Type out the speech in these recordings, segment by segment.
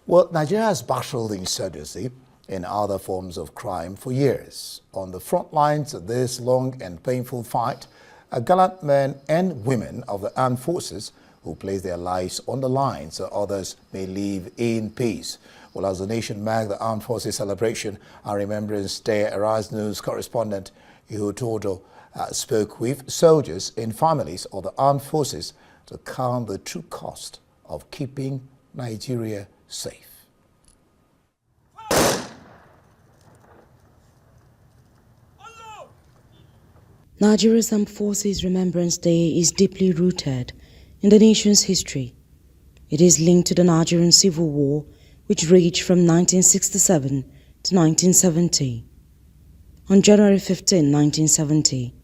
Well, Nigeria has battled insurgency and other forms of crime for years. On the front lines of this long and painful fight are gallant men and women of the armed forces who place their lives on the line so others may live in peace. Well, as the nation marks the Armed Forces celebration and Remembrance Day, Arise News correspondent Ihu Todo spoke with soldiers and families of the armed forces to count the true cost of keeping Nigeria safe. Nigeria's Armed Forces Remembrance Day is deeply rooted in the nation's history. It is linked to the Nigerian Civil War, which raged from 1967 to 1970. On January 15, 1970,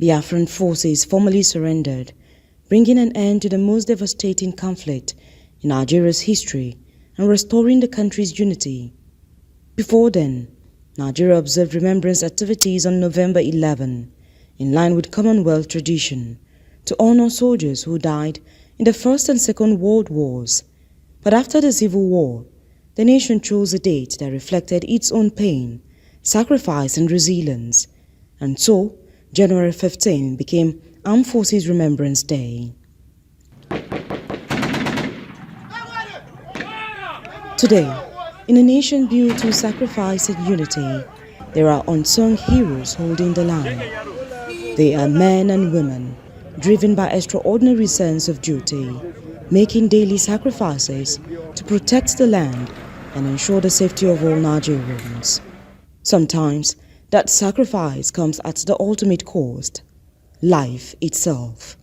Biafran forces formally surrendered, bringing an end to the most devastating conflict in Nigeria's history and restoring the country's unity. Before then, Nigeria observed remembrance activities on November 11, in line with Commonwealth tradition, to honor soldiers who died in the First and Second World Wars. But after the Civil War, the nation chose a date that reflected its own pain, sacrifice and resilience, and so January 15 became Armed Forces Remembrance Day. Today, in a nation built on sacrifice and unity, there are unsung heroes holding the line. They are men and women, driven by extraordinary sense of duty, making daily sacrifices to protect the land and ensure the safety of all Nigerians. Sometimes, that sacrifice comes at the ultimate cost, life itself.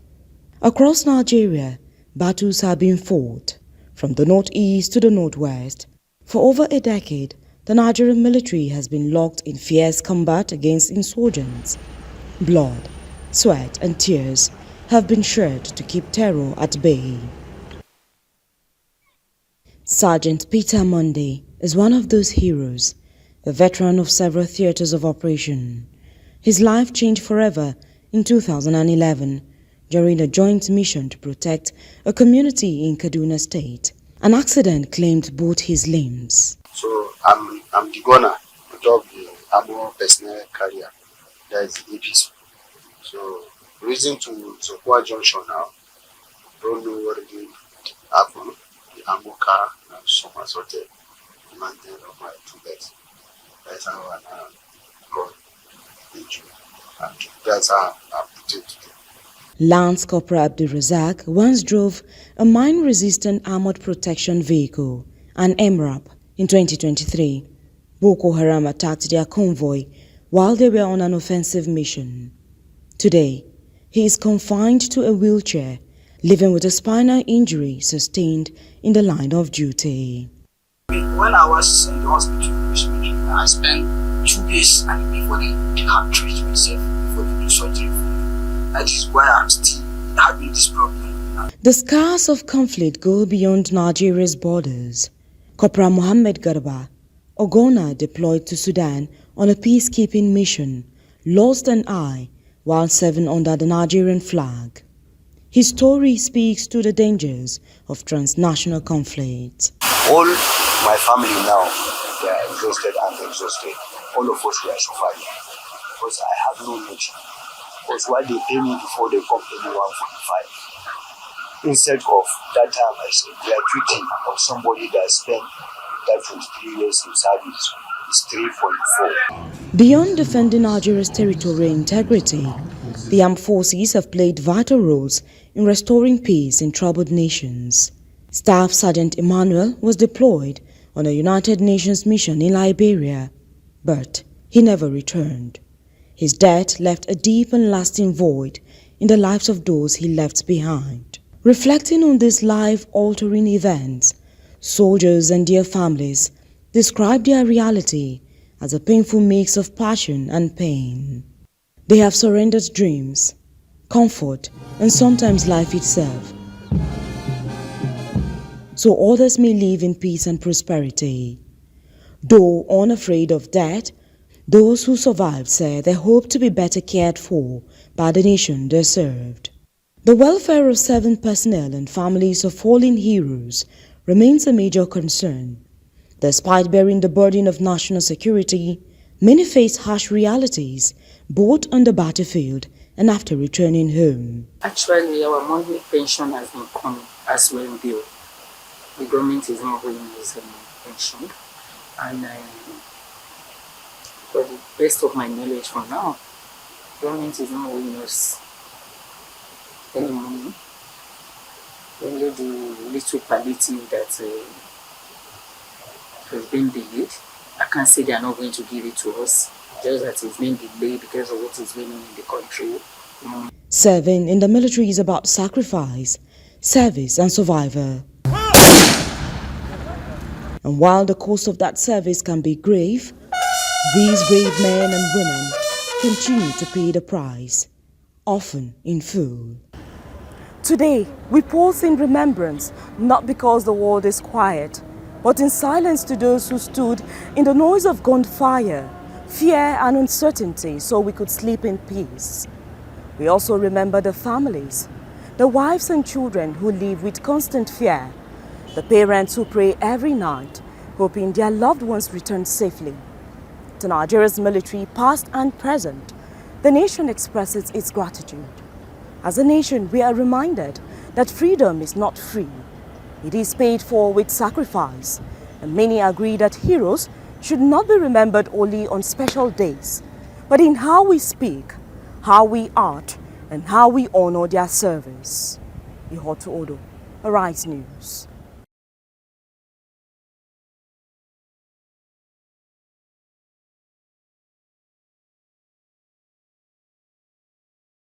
Across Nigeria, battles have been fought, from the northeast to the northwest. For over a decade, the Nigerian military has been locked in fierce combat against insurgents. Blood, sweat and tears have been shed to keep terror at bay. Sergeant Peter Monday is one of those heroes, a veteran of several theaters of operation. His life changed forever in 2011 during a joint mission to protect a community in Kaduna State. An accident claimed both his limbs. So I'm the gunner of the armor personnel carrier, that is APC. So reason to Sokwa Junction now, don't know what really happened. The ammo car and some assorted mountain of my two beds. That's how I got injured. And that's how I put it today. Lance Corporal Abdul Razak once drove a mine-resistant armored protection vehicle, an MRAP, in 2023. Boko Haram attacked their convoy while they were on an offensive mission. Today, he is confined to a wheelchair, living with a spinal injury sustained in the line of duty. When I was in the hospital, I spent 2 days and before they had treated myself, before they do surgery. That is why I'm still having this problem. The scars of conflict go beyond Nigeria's borders. Corporal Mohammed Garba, Ogona deployed to Sudan on a peacekeeping mission, lost an eye while serving under the Nigerian flag. His story speaks to the dangers of transnational conflict. All my family now, they are exhausted and exhausted. All of us were suffering because I have no nature. Because while they pay me before they come to me 145, instead of that time I said gratuity of somebody that spent that 23 years in service is 3.4. Beyond defending Nigeria's territorial integrity, the armed forces have played vital roles in restoring peace in troubled nations. Staff Sergeant Emmanuel was deployed on a United Nations mission in Liberia, but he never returned. His death left a deep and lasting void in the lives of those he left behind. Reflecting on these life-altering events, soldiers and their families describe their reality as a painful mix of passion and pain. They have surrendered dreams, comfort, and sometimes life itself, so others may live in peace and prosperity. Though unafraid of death, those who survived say they hope to be better cared for by the nation they served. The welfare of 7 personnel and families of fallen heroes remains a major concern. Despite bearing the burden of national security, many face harsh realities, both on the battlefield and after returning home. Actually, our monthly pension has been come as well due. The government is not paying us pension, and for the best of my knowledge for now, government is not owing us any money. Only the little palliative that has been delayed. I can't say they are not going to give it to us, just that it's been delayed because of what is going on in the country. Serving in the military is about sacrifice, service and survival. And while the cost of that service can be grave, these brave men and women continue to pay the price, often in full. Today, we pause in remembrance, not because the world is quiet, but in silence to those who stood in the noise of gunfire, fear and uncertainty so we could sleep in peace. We also remember the families, the wives and children who live with constant fear, the parents who pray every night, hoping their loved ones return safely. To Nigeria's military, past and present, the nation expresses its gratitude. As a nation, we are reminded that freedom is not free. It is paid for with sacrifice, and many agree that heroes should not be remembered only on special days, but in how we speak, how we act, and how we honor their service. Ihotu Odo, Arise News.